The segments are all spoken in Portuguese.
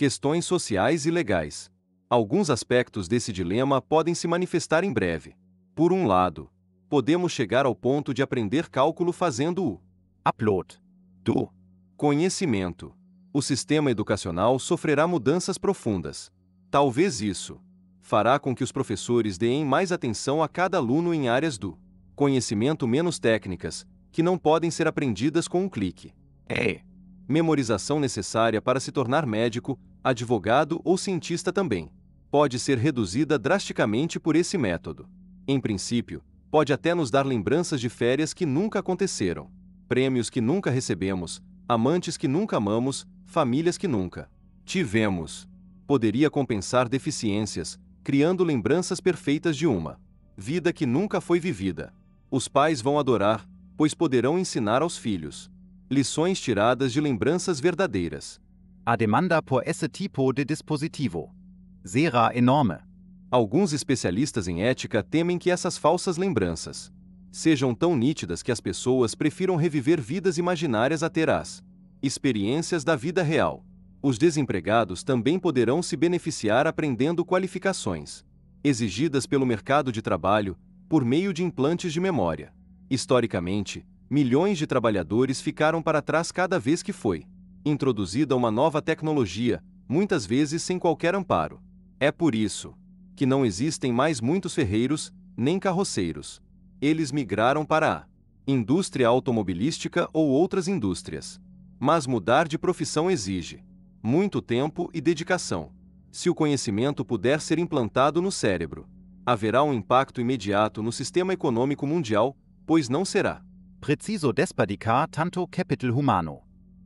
Questões sociais e legais. Alguns aspectos desse dilema podem se manifestar em breve. Por um lado, podemos chegar ao ponto de aprender cálculo fazendo o upload do conhecimento. O sistema educacional sofrerá mudanças profundas. Talvez isso fará com que os professores deem mais atenção a cada aluno em áreas do conhecimento menos técnicas, que não podem ser aprendidas com um clique. Memorização necessária para se tornar médico, advogado ou cientista também pode ser reduzida drasticamente por esse método. Em princípio, pode até nos dar lembranças de férias que nunca aconteceram, prêmios que nunca recebemos, amantes que nunca amamos, famílias que nunca tivemos. Poderia compensar deficiências, criando lembranças perfeitas de uma vida que nunca foi vivida. Os pais vão adorar, pois poderão ensinar aos filhos lições tiradas de lembranças verdadeiras. A demanda por esse tipo de dispositivo será enorme. Alguns especialistas em ética temem que essas falsas lembranças sejam tão nítidas que as pessoas prefiram reviver vidas imaginárias a ter as experiências da vida real. Os desempregados também poderão se beneficiar aprendendo qualificações exigidas pelo mercado de trabalho por meio de implantes de memória. Historicamente, milhões de trabalhadores ficaram para trás cada vez que foi introduzida uma nova tecnologia, muitas vezes sem qualquer amparo. É por isso que não existem mais muitos ferreiros, nem carroceiros. Eles migraram para a indústria automobilística ou outras indústrias. Mas mudar de profissão exige muito tempo e dedicação. Se o conhecimento puder ser implantado no cérebro, haverá um impacto imediato no sistema econômico mundial, pois não será preciso desperdiciar tanto capital humano.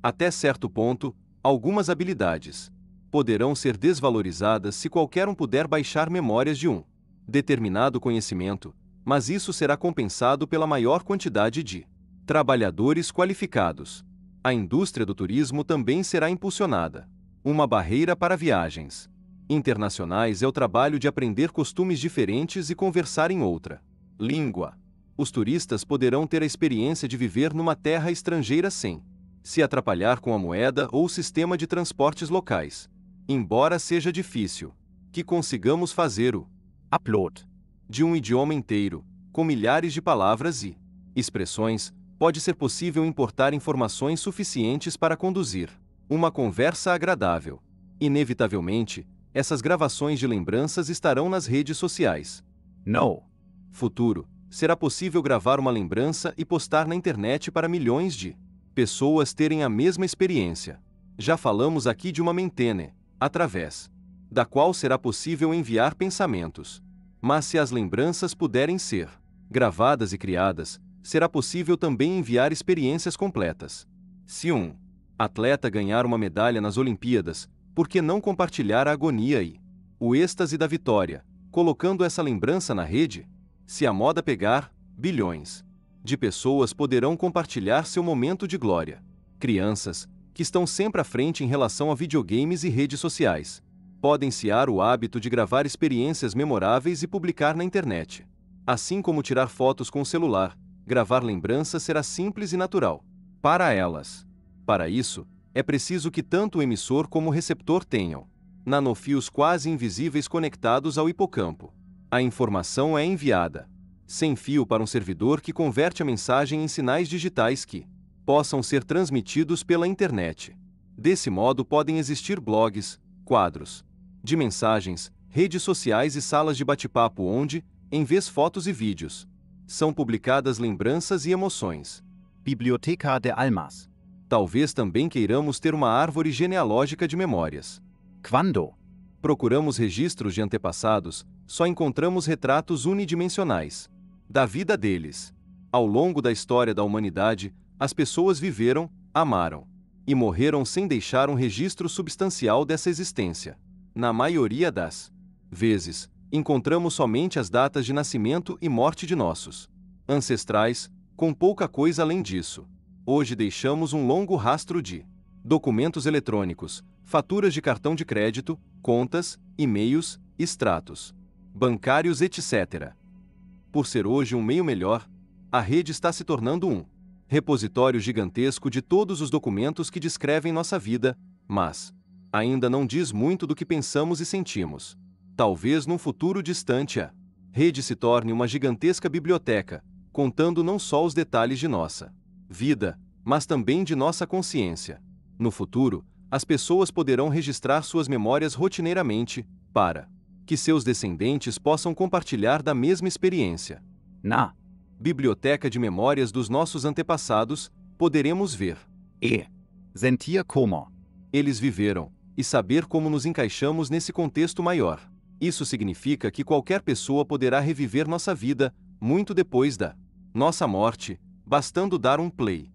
Até certo ponto, algumas habilidades poderão ser desvalorizadas se qualquer um puder baixar memórias de um determinado conhecimento, mas isso será compensado pela maior quantidade de trabalhadores qualificados. A indústria do turismo também será impulsionada. Uma barreira para viagens internacionais é o trabalho de aprender costumes diferentes e conversar em outra língua. Os turistas poderão ter a experiência de viver numa terra estrangeira sem se atrapalhar com a moeda ou o sistema de transportes locais. Embora seja difícil que consigamos fazer o upload de um idioma inteiro, com milhares de palavras e expressões, pode ser possível importar informações suficientes para conduzir uma conversa agradável. Inevitavelmente, essas gravações de lembranças estarão nas redes sociais. No futuro, será possível gravar uma lembrança e postar na internet para milhões de pessoas terem a mesma experiência. Já falamos aqui de uma mentene, através da qual será possível enviar pensamentos. Mas se as lembranças puderem ser gravadas e criadas, será possível também enviar experiências completas. Se um atleta ganhar uma medalha nas Olimpíadas, por que não compartilhar a agonia e o êxtase da vitória, colocando essa lembrança na rede? Se a moda pegar, bilhões de pessoas poderão compartilhar seu momento de glória. Crianças, que estão sempre à frente em relação a videogames e redes sociais, podem criar o hábito de gravar experiências memoráveis e publicar na internet. Assim como tirar fotos com o celular, gravar lembranças será simples e natural para elas. Para isso, é preciso que tanto o emissor como o receptor tenham nanofios quase invisíveis conectados ao hipocampo. A informação é enviada sem fio para um servidor que converte a mensagem em sinais digitais que possam ser transmitidos pela internet. Desse modo podem existir blogs, quadros de mensagens, redes sociais e salas de bate-papo onde, em vez fotos e vídeos, são publicadas lembranças e emoções. Biblioteca de almas. Talvez também queiramos ter uma árvore genealógica de memórias. Quando procuramos registros de antepassados, só encontramos retratos unidimensionais da vida deles. Ao longo da história da humanidade, as pessoas viveram, amaram e morreram sem deixar um registro substancial dessa existência. Na maioria das vezes, encontramos somente as datas de nascimento e morte de nossos ancestrais, com pouca coisa além disso. Hoje deixamos um longo rastro de documentos eletrônicos, faturas de cartão de crédito, contas, e-mails, extratos bancários, etc. Por ser hoje um meio melhor, a rede está se tornando um repositório gigantesco de todos os documentos que descrevem nossa vida, mas ainda não diz muito do que pensamos e sentimos. Talvez num futuro distante a rede se torne uma gigantesca biblioteca, contando não só os detalhes de nossa vida, mas também de nossa consciência. No futuro, as pessoas poderão registrar suas memórias rotineiramente, para que seus descendentes possam compartilhar da mesma experiência. Na Biblioteca de memórias dos nossos antepassados, poderemos ver sentir como eles viveram, e saber como nos encaixamos nesse contexto maior. Isso significa que qualquer pessoa poderá reviver nossa vida, muito depois da nossa morte, bastando dar um play.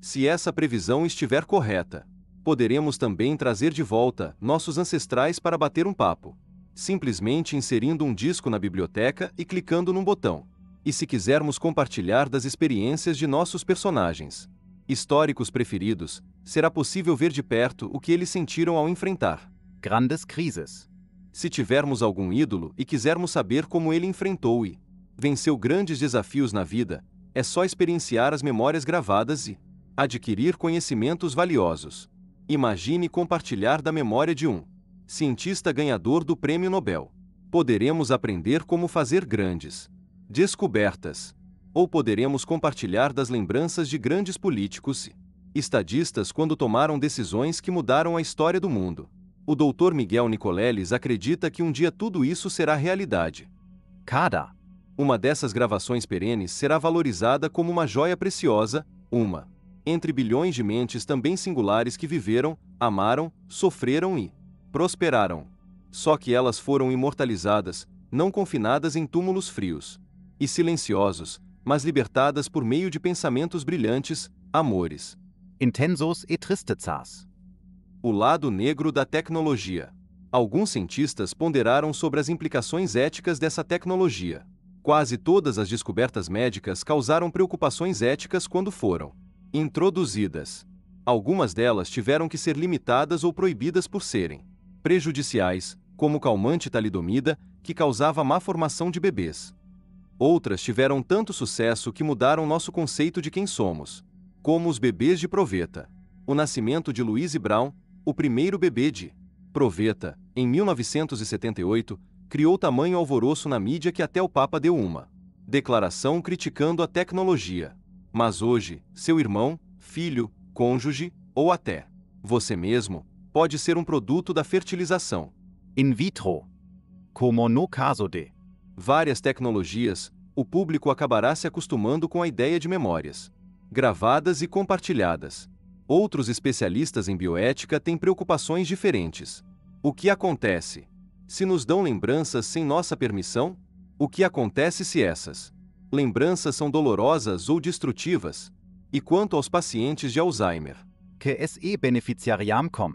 Se essa previsão estiver correta, poderemos também trazer de volta nossos ancestrais para bater um papo, simplesmente inserindo um disco na biblioteca e clicando num botão. E se quisermos compartilhar das experiências de nossos personagens históricos preferidos, será possível ver de perto o que eles sentiram ao enfrentar grandes crises. Se tivermos algum ídolo e quisermos saber como ele enfrentou e venceu grandes desafios na vida, é só experienciar as memórias gravadas e adquirir conhecimentos valiosos. Imagine compartilhar da memória de um cientista ganhador do Prêmio Nobel. Poderemos aprender como fazer grandes descobertas. Ou poderemos compartilhar das lembranças de grandes políticos e estadistas quando tomaram decisões que mudaram a história do mundo. O Dr. Miguel Nicoleles acredita que um dia tudo isso será realidade. Cada Uma dessas gravações perenes será valorizada como uma joia preciosa, uma entre bilhões de mentes também singulares que viveram, amaram, sofreram e prosperaram. Só que elas foram imortalizadas, não confinadas em túmulos frios e silenciosos, mas libertadas por meio de pensamentos brilhantes, amores. intensos e tristezas. O lado negro da tecnologia. Alguns cientistas ponderaram sobre as implicações éticas dessa tecnologia. Quase todas as descobertas médicas causaram preocupações éticas quando foram introduzidas. Algumas delas tiveram que ser limitadas ou proibidas por serem prejudiciais, como o calmante talidomida, que causava má formação de bebês. Outras tiveram tanto sucesso que mudaram nosso conceito de quem somos, como os bebês de proveta. O nascimento de Louise Brown, o primeiro bebê de proveta, em 1978, criou tamanho alvoroço na mídia que até o Papa deu uma declaração criticando a tecnologia. Mas hoje, seu irmão, filho, cônjuge, ou até você mesmo, pode ser um produto da fertilização In vitro. Como no caso de várias tecnologias, o público acabará se acostumando com a ideia de memórias gravadas e compartilhadas. Outros especialistas em bioética têm preocupações diferentes. O que acontece se nos dão lembranças sem nossa permissão? O que acontece se essas lembranças são dolorosas ou destrutivas? E quanto aos pacientes de Alzheimer, que se beneficiariam com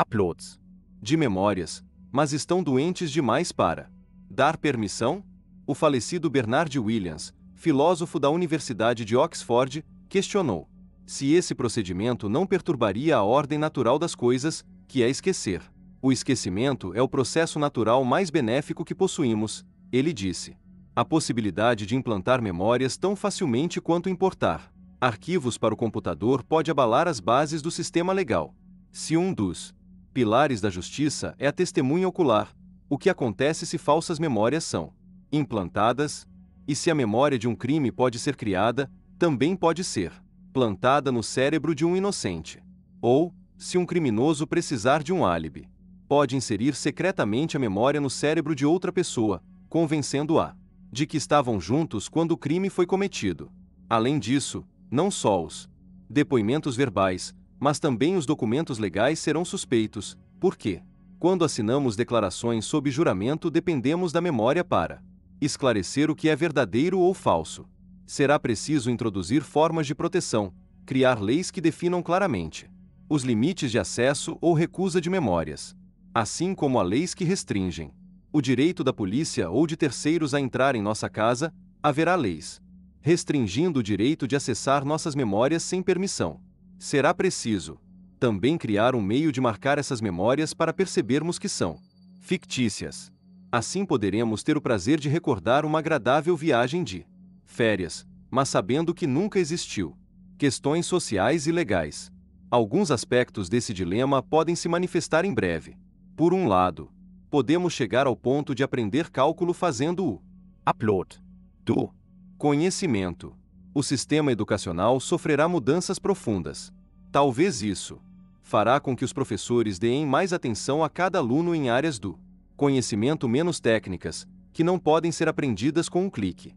uploads de memórias, mas estão doentes demais para dar permissão? O falecido Bernard Williams, filósofo da Universidade de Oxford, questionou se esse procedimento não perturbaria a ordem natural das coisas, que é esquecer. O esquecimento é o processo natural mais benéfico que possuímos, ele disse. A possibilidade de implantar memórias tão facilmente quanto importar arquivos para o computador pode abalar as bases do sistema legal. Se um dos pilares da justiça é a testemunha ocular, o que acontece se falsas memórias são implantadas? E se a memória de um crime pode ser criada, também pode ser plantada no cérebro de um inocente. Ou, se um criminoso precisar de um álibi, pode inserir secretamente a memória no cérebro de outra pessoa, convencendo-a de que estavam juntos quando o crime foi cometido. Além disso, não só os depoimentos verbais, mas também os documentos legais serão suspeitos, porque, quando assinamos declarações sob juramento, dependemos da memória para esclarecer o que é verdadeiro ou falso. Será preciso introduzir formas de proteção, criar leis que definam claramente os limites de acesso ou recusa de memórias, assim como há leis que restringem o direito da polícia ou de terceiros a entrar em nossa casa. Haverá leis restringindo o direito de acessar nossas memórias sem permissão. Será preciso também criar um meio de marcar essas memórias para percebermos que são fictícias. Assim poderemos ter o prazer de recordar uma agradável viagem de férias, mas sabendo que nunca existiu. Questões sociais e legais. Alguns aspectos desse dilema podem se manifestar em breve. Por um lado, podemos chegar ao ponto de aprender cálculo fazendo o Upload do conhecimento. O sistema educacional sofrerá mudanças profundas. Talvez isso fará com que os professores deem mais atenção a cada aluno em áreas do conhecimento menos técnicas, que não podem ser aprendidas com um clique.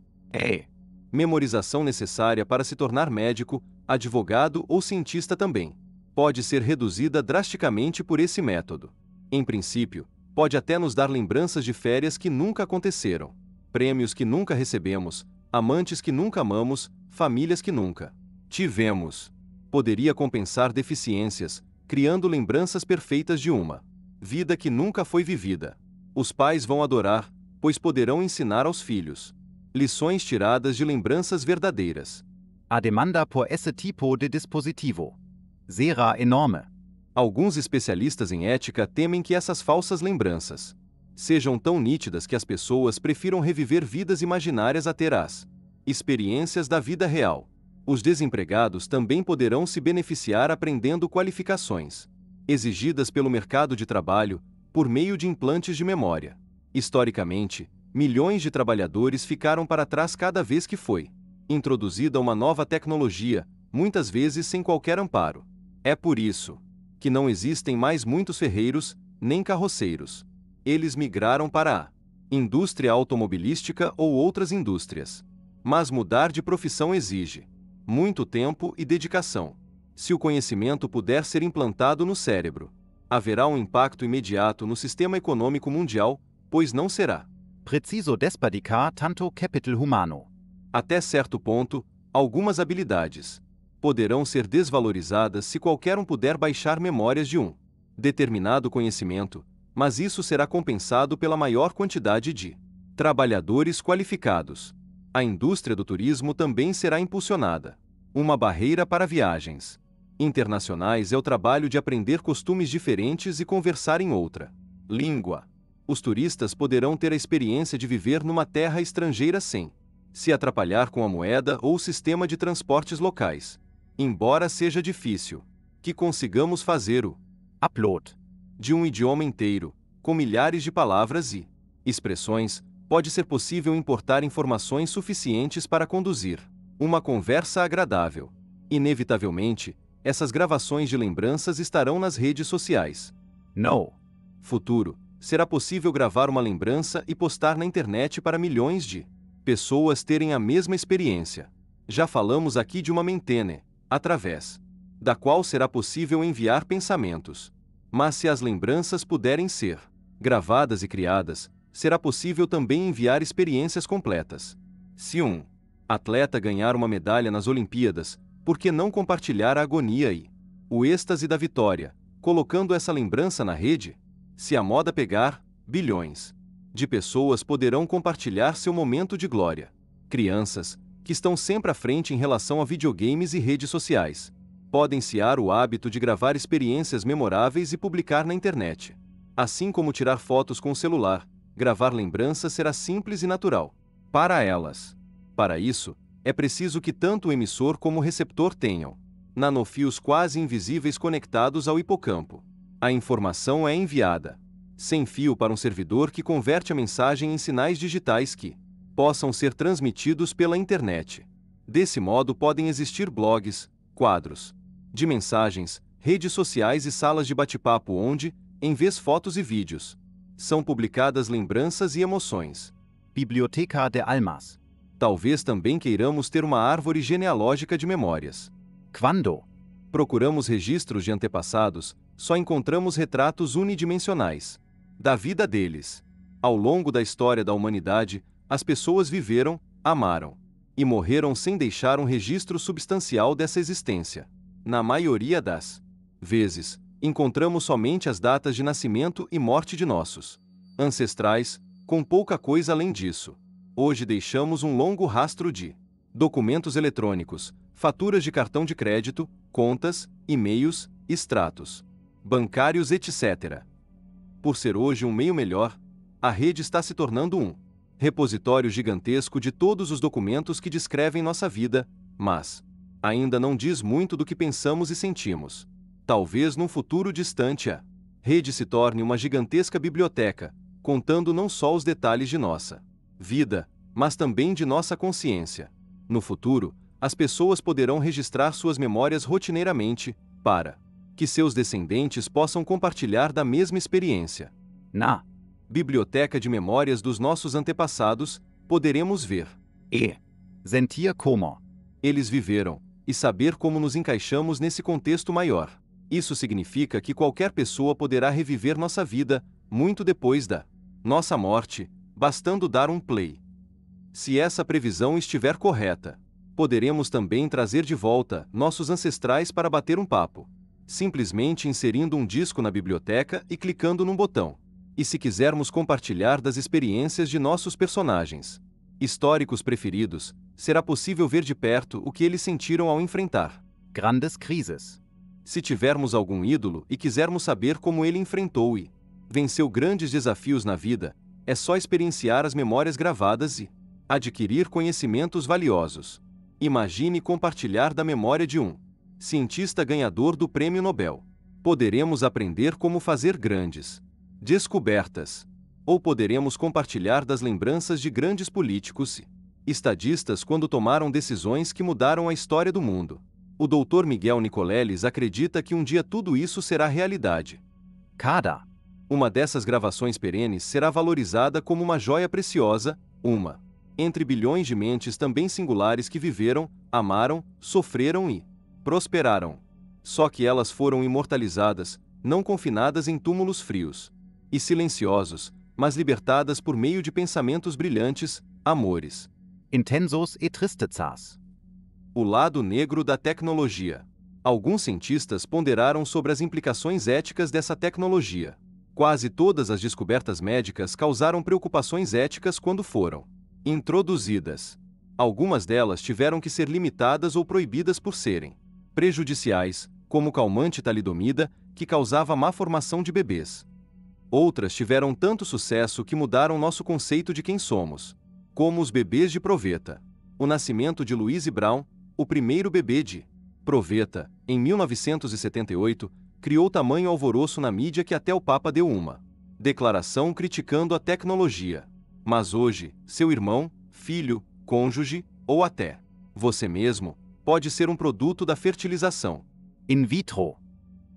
Memorização necessária para se tornar médico, advogado ou cientista também pode ser reduzida drasticamente por esse método. Em princípio, pode até nos dar lembranças de férias que nunca aconteceram, prêmios que nunca recebemos, amantes que nunca amamos, famílias que nunca tivemos. Poderia compensar deficiências, criando lembranças perfeitas de uma vida que nunca foi vivida. Os pais vão adorar, pois poderão ensinar aos filhos lições tiradas de lembranças verdadeiras. A demanda por esse tipo de dispositivo será enorme. Alguns especialistas em ética temem que essas falsas lembranças sejam tão nítidas que as pessoas prefiram reviver vidas imaginárias a ter as experiências da vida real. Os desempregados também poderão se beneficiar aprendendo qualificações exigidas pelo mercado de trabalho por meio de implantes de memória. Historicamente, milhões de trabalhadores ficaram para trás cada vez que foi introduzida uma nova tecnologia, muitas vezes sem qualquer amparo. É por isso que não existem mais muitos ferreiros, nem carroceiros. Eles migraram para a indústria automobilística ou outras indústrias. Mas mudar de profissão exige muito tempo e dedicação. Se o conhecimento puder ser implantado no cérebro, haverá um impacto imediato no sistema econômico mundial, pois não será Preciso despedicar tanto capital humano. Até certo ponto, algumas habilidades poderão ser desvalorizadas se qualquer um puder baixar memórias de um determinado conhecimento, mas isso será compensado pela maior quantidade de trabalhadores qualificados. A indústria do turismo também será impulsionada. Uma barreira para viagens internacionais é o trabalho de aprender costumes diferentes e conversar em outra língua. Os turistas poderão ter a experiência de viver numa terra estrangeira sem se atrapalhar com a moeda ou o sistema de transportes locais. Embora seja difícil que consigamos fazer o Upload de um idioma inteiro, com milhares de palavras e expressões, pode ser possível importar informações suficientes para conduzir uma conversa agradável. Inevitavelmente, essas gravações de lembranças estarão nas redes sociais. No Futuro, será possível gravar uma lembrança e postar na internet para milhões de pessoas terem a mesma experiência. Já falamos aqui de uma mentene, através da qual será possível enviar pensamentos. Mas se as lembranças puderem ser gravadas e criadas, será possível também enviar experiências completas. Se um atleta ganhar uma medalha nas Olimpíadas, por que não compartilhar a agonia e o êxtase da vitória, colocando essa lembrança na rede? Se a moda pegar, bilhões de pessoas poderão compartilhar seu momento de glória. Crianças, que estão sempre à frente em relação a videogames e redes sociais, podem ciar o hábito de gravar experiências memoráveis e publicar na internet. Assim como tirar fotos com o celular, gravar lembranças será simples e natural para elas. Para isso, é preciso que tanto o emissor como o receptor tenham nanofios quase invisíveis conectados ao hipocampo. A informação é enviada sem fio para um servidor que converte a mensagem em sinais digitais que possam ser transmitidos pela internet. Desse modo podem existir blogs, quadros de mensagens, redes sociais e salas de bate-papo onde, em vez de fotos e vídeos, são publicadas lembranças e emoções. Biblioteca de Almas. Talvez também queiramos ter uma árvore genealógica de memórias. Quando procuramos registros de antepassados, só encontramos retratos unidimensionais da vida deles. Ao longo da história da humanidade, as pessoas viveram, amaram e morreram sem deixar um registro substancial dessa existência. Na maioria das vezes, encontramos somente as datas de nascimento e morte de nossos ancestrais, com pouca coisa além disso. Hoje deixamos um longo rastro de documentos eletrônicos, faturas de cartão de crédito, contas, e-mails, extratos bancários, etc. Por ser hoje um meio melhor, a rede está se tornando um repositório gigantesco de todos os documentos que descrevem nossa vida, mas ainda não diz muito do que pensamos e sentimos. Talvez num futuro distante a rede se torne uma gigantesca biblioteca, contando não só os detalhes de nossa vida, mas também de nossa consciência. No futuro, as pessoas poderão registrar suas memórias rotineiramente, para que seus descendentes possam compartilhar da mesma experiência. Na Biblioteca de memórias dos nossos antepassados, poderemos ver sentir como eles viveram, e saber como nos encaixamos nesse contexto maior. Isso significa que qualquer pessoa poderá reviver nossa vida, muito depois da nossa morte, bastando dar um play. Se essa previsão estiver correta, poderemos também trazer de volta nossos ancestrais para bater um papo, simplesmente inserindo um disco na biblioteca e clicando num botão. E se quisermos compartilhar das experiências de nossos personagens históricos preferidos, será possível ver de perto o que eles sentiram ao enfrentar grandes crises. se tivermos algum ídolo e quisermos saber como ele enfrentou e venceu grandes desafios na vida, é só experienciar as memórias gravadas e adquirir conhecimentos valiosos. Imagine compartilhar da memória de um cientista ganhador do Prêmio Nobel. Poderemos aprender como fazer grandes descobertas. Ou poderemos compartilhar das lembranças de grandes políticos e estadistas quando tomaram decisões que mudaram a história do mundo. O Dr. Miguel Nicoleles acredita que um dia tudo isso será realidade. Cada Uma dessas gravações perenes será valorizada como uma joia preciosa, uma entre bilhões de mentes também singulares que viveram, amaram, sofreram e prosperaram. Só que elas foram imortalizadas, não confinadas em túmulos frios e silenciosos, mas libertadas por meio de pensamentos brilhantes, amores. intensos e tristezas. O lado negro da tecnologia. Alguns cientistas ponderaram sobre as implicações éticas dessa tecnologia. Quase todas as descobertas médicas causaram preocupações éticas quando foram introduzidas. Algumas delas tiveram que ser limitadas ou proibidas por serem prejudiciais, como o calmante talidomida, que causava má formação de bebês. Outras tiveram tanto sucesso que mudaram nosso conceito de quem somos, como os bebês de proveta. O nascimento de Louise Brown, o primeiro bebê de proveta, em 1978, criou tamanho alvoroço na mídia que até o Papa deu uma declaração criticando a tecnologia. Mas hoje, seu irmão, filho, cônjuge, ou até você mesmo, pode ser um produto da fertilização. In vitro.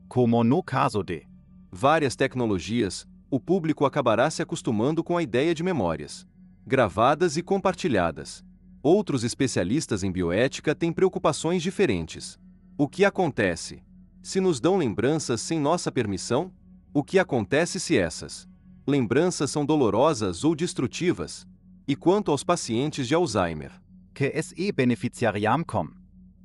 Como no caso de Várias tecnologias, o público acabará se acostumando com a ideia de memórias gravadas e compartilhadas. Outros especialistas em bioética têm preocupações diferentes. O que acontece se nos dão lembranças sem nossa permissão? O que acontece se essas lembranças são dolorosas ou destrutivas? E quanto aos pacientes de Alzheimer? que se beneficiariam com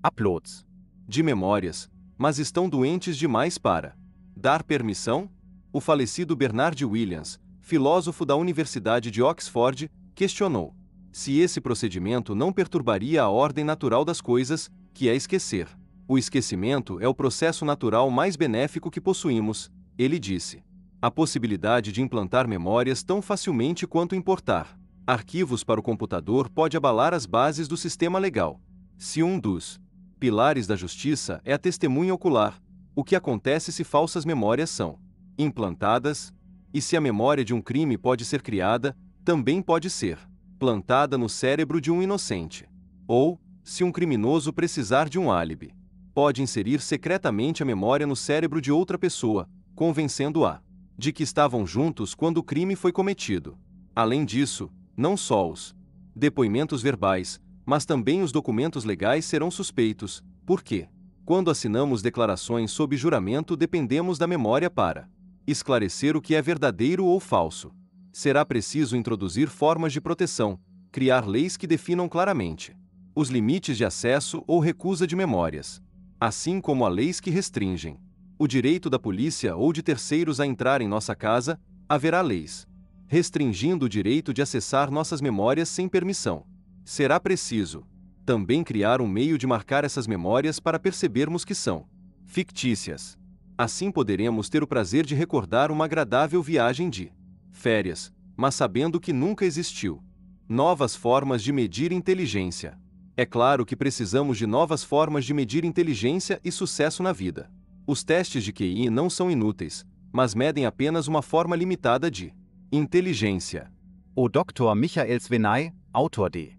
uploads. De memórias, mas estão doentes demais para dar permissão? O falecido Bernard Williams, filósofo da Universidade de Oxford, questionou se esse procedimento não perturbaria a ordem natural das coisas, que é esquecer. O esquecimento é o processo natural mais benéfico que possuímos, ele disse. A possibilidade de implantar memórias tão facilmente quanto importar arquivos para o computador pode abalar as bases do sistema legal. Se um dos pilares da justiça é a testemunha ocular, o que acontece se falsas memórias são implantadas? E se a memória de um crime pode ser criada, também pode ser plantada no cérebro de um inocente. Ou, se um criminoso precisar de um álibi, pode inserir secretamente a memória no cérebro de outra pessoa, convencendo-a de que estavam juntos quando o crime foi cometido. Além disso, não só os depoimentos verbais, mas também os documentos legais serão suspeitos, porque, quando assinamos declarações sob juramento, dependemos da memória para esclarecer o que é verdadeiro ou falso. Será preciso introduzir formas de proteção, criar leis que definam claramente os limites de acesso ou recusa de memórias, assim como há leis que restringem o direito da polícia ou de terceiros a entrar em nossa casa. Haverá leis restringindo o direito de acessar nossas memórias sem permissão. Será preciso também criar um meio de marcar essas memórias para percebermos que são fictícias. Assim poderemos ter o prazer de recordar uma agradável viagem de férias, mas sabendo que nunca existiu. Novas formas de medir inteligência. É claro que precisamos de novas formas de medir inteligência e sucesso na vida. Os testes de QI não são inúteis, mas medem apenas uma forma limitada de inteligência. O Dr. Michael Svenay, Autor de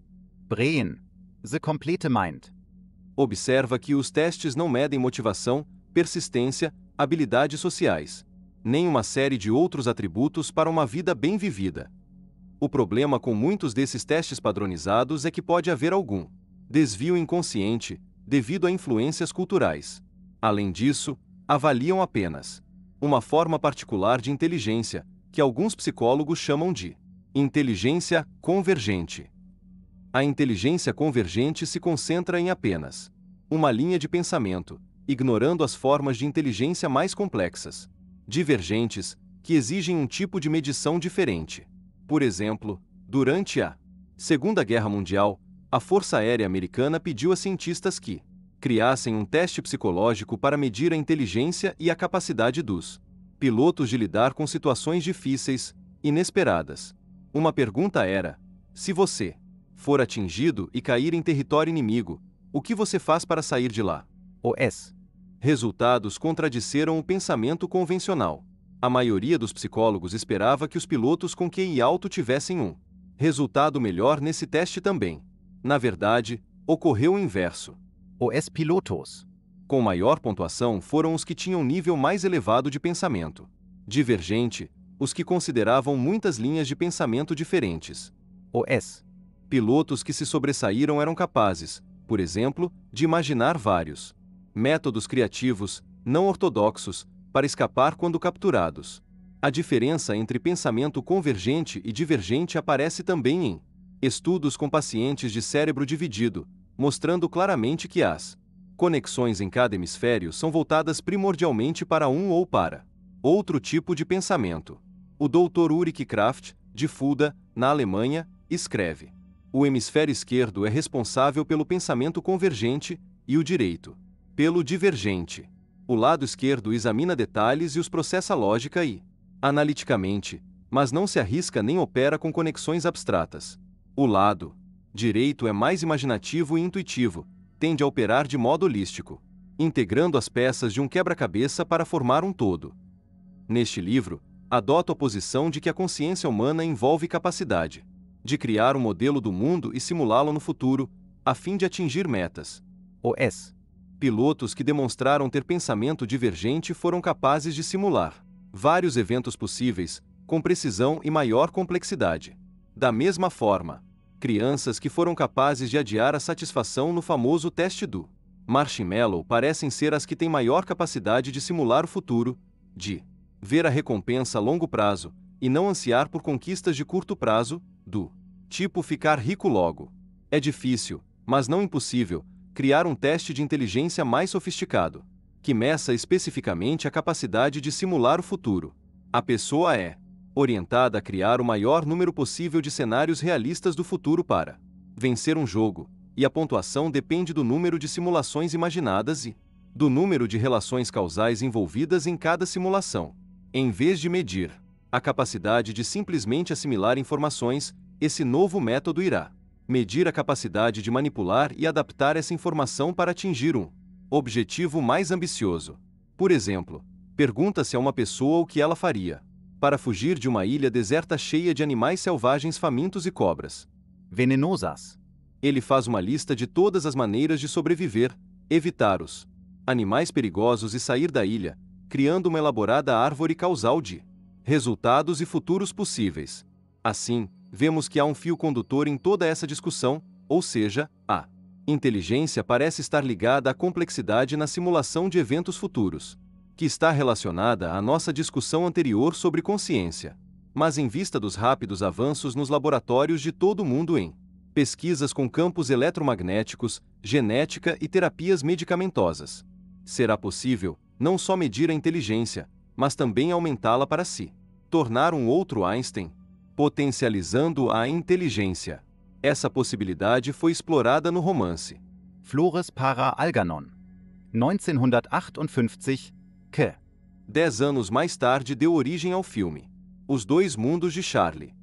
Brain, The Complete Mind. Observa que os testes não medem motivação, persistência, habilidades sociais, nem uma série de outros atributos para uma vida bem vivida. O problema com muitos desses testes padronizados é que pode haver algum desvio inconsciente, devido a influências culturais. Além disso, avaliam apenas uma forma particular de inteligência, que alguns psicólogos chamam de inteligência convergente. A inteligência convergente se concentra em apenas uma linha de pensamento, ignorando as formas de inteligência mais complexas, divergentes, que exigem um tipo de medição diferente. Por exemplo, durante a Segunda Guerra Mundial, a Força Aérea Americana pediu a cientistas que criassem um teste psicológico para medir a inteligência e a capacidade dos pilotos de lidar com situações difíceis, inesperadas. Uma pergunta era: se você for atingido e cair em território inimigo, o que você faz para sair de lá? OS. Resultados contradisseram o pensamento convencional. A maioria dos psicólogos esperava que os pilotos com QI alto tivessem um resultado melhor nesse teste também. Na verdade, ocorreu o inverso. Os pilotos com maior pontuação foram os que tinham nível mais elevado de pensamento divergente, os que consideravam muitas linhas de pensamento diferentes. Os pilotos que se sobressaíram eram capazes, por exemplo, de imaginar vários métodos criativos, não ortodoxos, para escapar quando capturados. A diferença entre pensamento convergente e divergente aparece também em estudos com pacientes de cérebro dividido, mostrando claramente que as conexões em cada hemisfério são voltadas primordialmente para um ou para outro tipo de pensamento. O Dr. Ulrich Kraft, de Fulda, na Alemanha, escreve: o hemisfério esquerdo é responsável pelo pensamento convergente e o direito pelo divergente. O lado esquerdo examina detalhes e os processa lógica e analiticamente, mas não se arrisca nem opera com conexões abstratas. O lado direito é mais imaginativo e intuitivo, tende a operar de modo holístico, integrando as peças de um quebra-cabeça para formar um todo. Neste livro, adoto a posição de que a consciência humana envolve capacidade de criar um modelo do mundo e simulá-lo no futuro, a fim de atingir metas. Os pilotos que demonstraram ter pensamento divergente foram capazes de simular vários eventos possíveis, com precisão e maior complexidade. Da mesma forma, crianças que foram capazes de adiar a satisfação no famoso teste do marshmallow parecem ser as que têm maior capacidade de simular o futuro, de ver a recompensa a longo prazo, e não ansiar por conquistas de curto prazo, do tipo ficar rico logo. É difícil, mas não impossível, criar um teste de inteligência mais sofisticado, que meça especificamente a capacidade de simular o futuro. A pessoa é orientada a criar o maior número possível de cenários realistas do futuro para vencer um jogo, e a pontuação depende do número de simulações imaginadas e do número de relações causais envolvidas em cada simulação. Em vez de medir a capacidade de simplesmente assimilar informações, esse novo método irá medir a capacidade de manipular e adaptar essa informação para atingir um objetivo mais ambicioso. Por exemplo, pergunta-se a uma pessoa o que ela faria para fugir de uma ilha deserta cheia de animais selvagens famintos e cobras venenosas. Ele faz uma lista de todas as maneiras de sobreviver, evitar os animais perigosos e sair da ilha, criando uma elaborada árvore causal de resultados e futuros possíveis. Assim, vemos que há um fio condutor em toda essa discussão, ou seja, a inteligência parece estar ligada à complexidade na simulação de eventos futuros, que está relacionada à nossa discussão anterior sobre consciência. Mas em vista dos rápidos avanços nos laboratórios de todo o mundo em pesquisas com campos eletromagnéticos, genética e terapias medicamentosas, será possível não só medir a inteligência, mas também aumentá-la para si, tornar um outro Einstein, potencializando a inteligência. Essa possibilidade foi explorada no romance Flores para Algernon, 1958, que 10 anos mais tarde deu origem ao filme Os Dois Mundos de Charlie.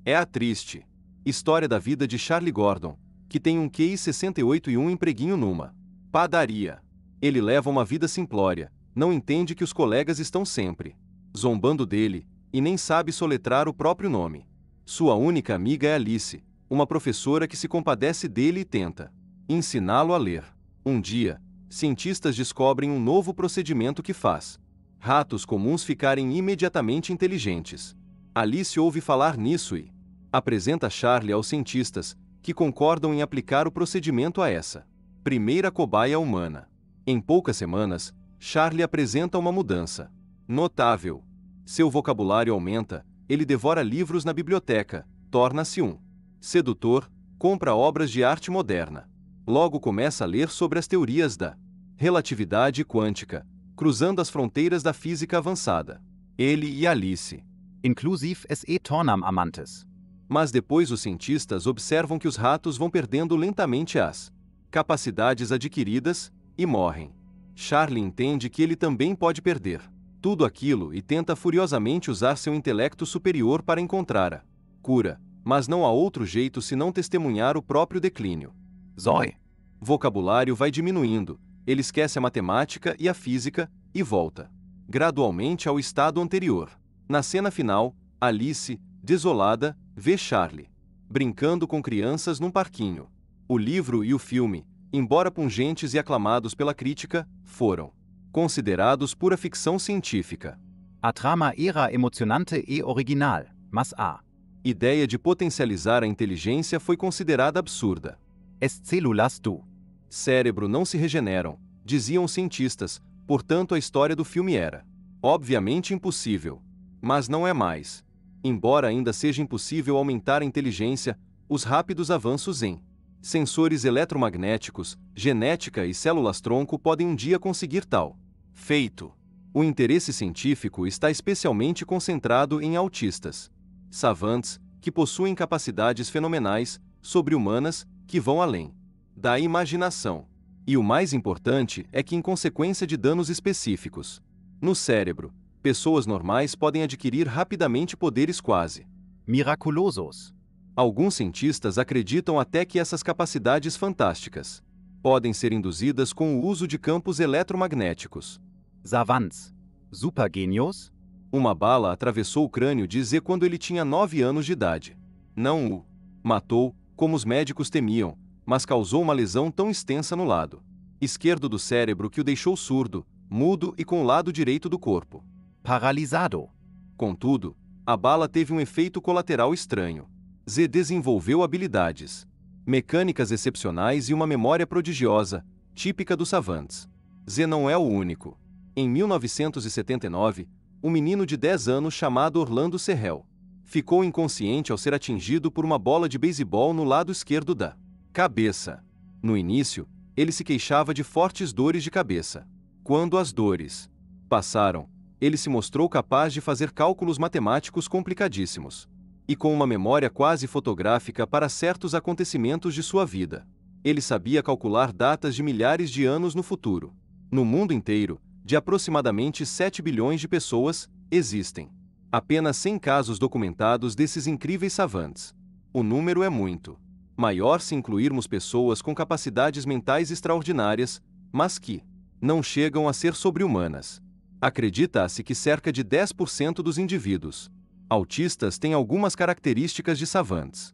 É a triste história da vida de Charlie Gordon, que tem um QI 68 e um empreguinho numa padaria. Ele leva uma vida simplória, não entende que os colegas estão sempre zombando dele, e nem sabe soletrar o próprio nome. Sua única amiga é Alice, uma professora que se compadece dele e tenta ensiná-lo a ler. Um dia, cientistas descobrem um novo procedimento que faz ratos comuns ficarem imediatamente inteligentes. Alice ouve falar nisso e apresenta Charlie aos cientistas, que concordam em aplicar o procedimento a essa primeira cobaia humana. Em poucas semanas, Charlie apresenta uma mudança notável. Seu vocabulário aumenta, ele devora livros na biblioteca, torna-se um sedutor, compra obras de arte moderna. Logo começa a ler sobre as teorias da relatividade quântica, cruzando as fronteiras da física avançada. Ele e Alice. Inclusive SE Tornam amantes. Mas depois os cientistas observam que os ratos vão perdendo lentamente as capacidades adquiridas e morrem. Charlie entende que ele também pode perder tudo aquilo e tenta furiosamente usar seu intelecto superior para encontrar a cura, mas não há outro jeito senão testemunhar o próprio declínio. Zoi. Vocabulário vai diminuindo, ele esquece a matemática e a física e volta gradualmente ao estado anterior. Na cena final, Alice, desolada, vê Charlie brincando com crianças num parquinho. O livro e o filme, embora pungentes e aclamados pela crítica, foram considerados pura ficção científica. A trama era emocionante e original, mas a Ideia de potencializar a inteligência foi considerada absurda. as células do Cérebro não se regeneram, diziam os cientistas, portanto a história do filme era obviamente impossível. Mas não é mais. Embora ainda seja impossível aumentar a inteligência, os rápidos avanços em sensores eletromagnéticos, genética e células-tronco podem um dia conseguir tal feito. O interesse científico está especialmente concentrado em autistas, savantes, que possuem capacidades fenomenais, sobre-humanas, que vão além da imaginação. E o mais importante é que, em consequência de danos específicos no cérebro, pessoas normais podem adquirir rapidamente poderes quase miraculosos. Alguns cientistas acreditam até que essas capacidades fantásticas podem ser induzidas com o uso de campos eletromagnéticos. Savants. Supergenios. Uma bala atravessou o crânio de Z quando ele tinha 9 anos de idade. Não o matou, como os médicos temiam, mas causou uma lesão tão extensa no lado esquerdo do cérebro que o deixou surdo, mudo e com o lado direito do corpo Paralisado. Contudo, a bala teve um efeito colateral estranho. Z desenvolveu habilidades mecânicas excepcionais e uma memória prodigiosa, típica dos savantes. Z não é o único. Em 1979, um menino de 10 anos chamado Orlando Serrell ficou inconsciente ao ser atingido por uma bola de beisebol no lado esquerdo da cabeça. No início, ele se queixava de fortes dores de cabeça. Quando as dores passaram, ele se mostrou capaz de fazer cálculos matemáticos complicadíssimos e com uma memória quase fotográfica para certos acontecimentos de sua vida. Ele sabia calcular datas de milhares de anos no futuro. No mundo inteiro, de aproximadamente 7 bilhões de pessoas, existem apenas 100 casos documentados desses incríveis savantes. O número é muito maior se incluirmos pessoas com capacidades mentais extraordinárias, mas que não chegam a ser sobre-humanas. Acredita-se que cerca de 10% dos indivíduos autistas têm algumas características de savantes.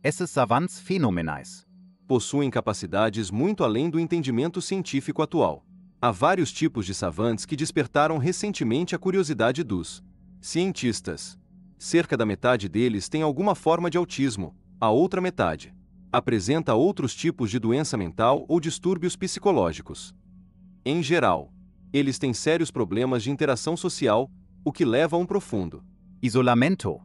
Esses savants fenomenais. Possuem capacidades muito além do entendimento científico atual. Há vários tipos de savantes que despertaram recentemente a curiosidade dos cientistas. Cerca da metade deles tem alguma forma de autismo, a outra metade apresenta outros tipos de doença mental ou distúrbios psicológicos. Em geral, eles têm sérios problemas de interação social, o que leva a um profundo Isolamento.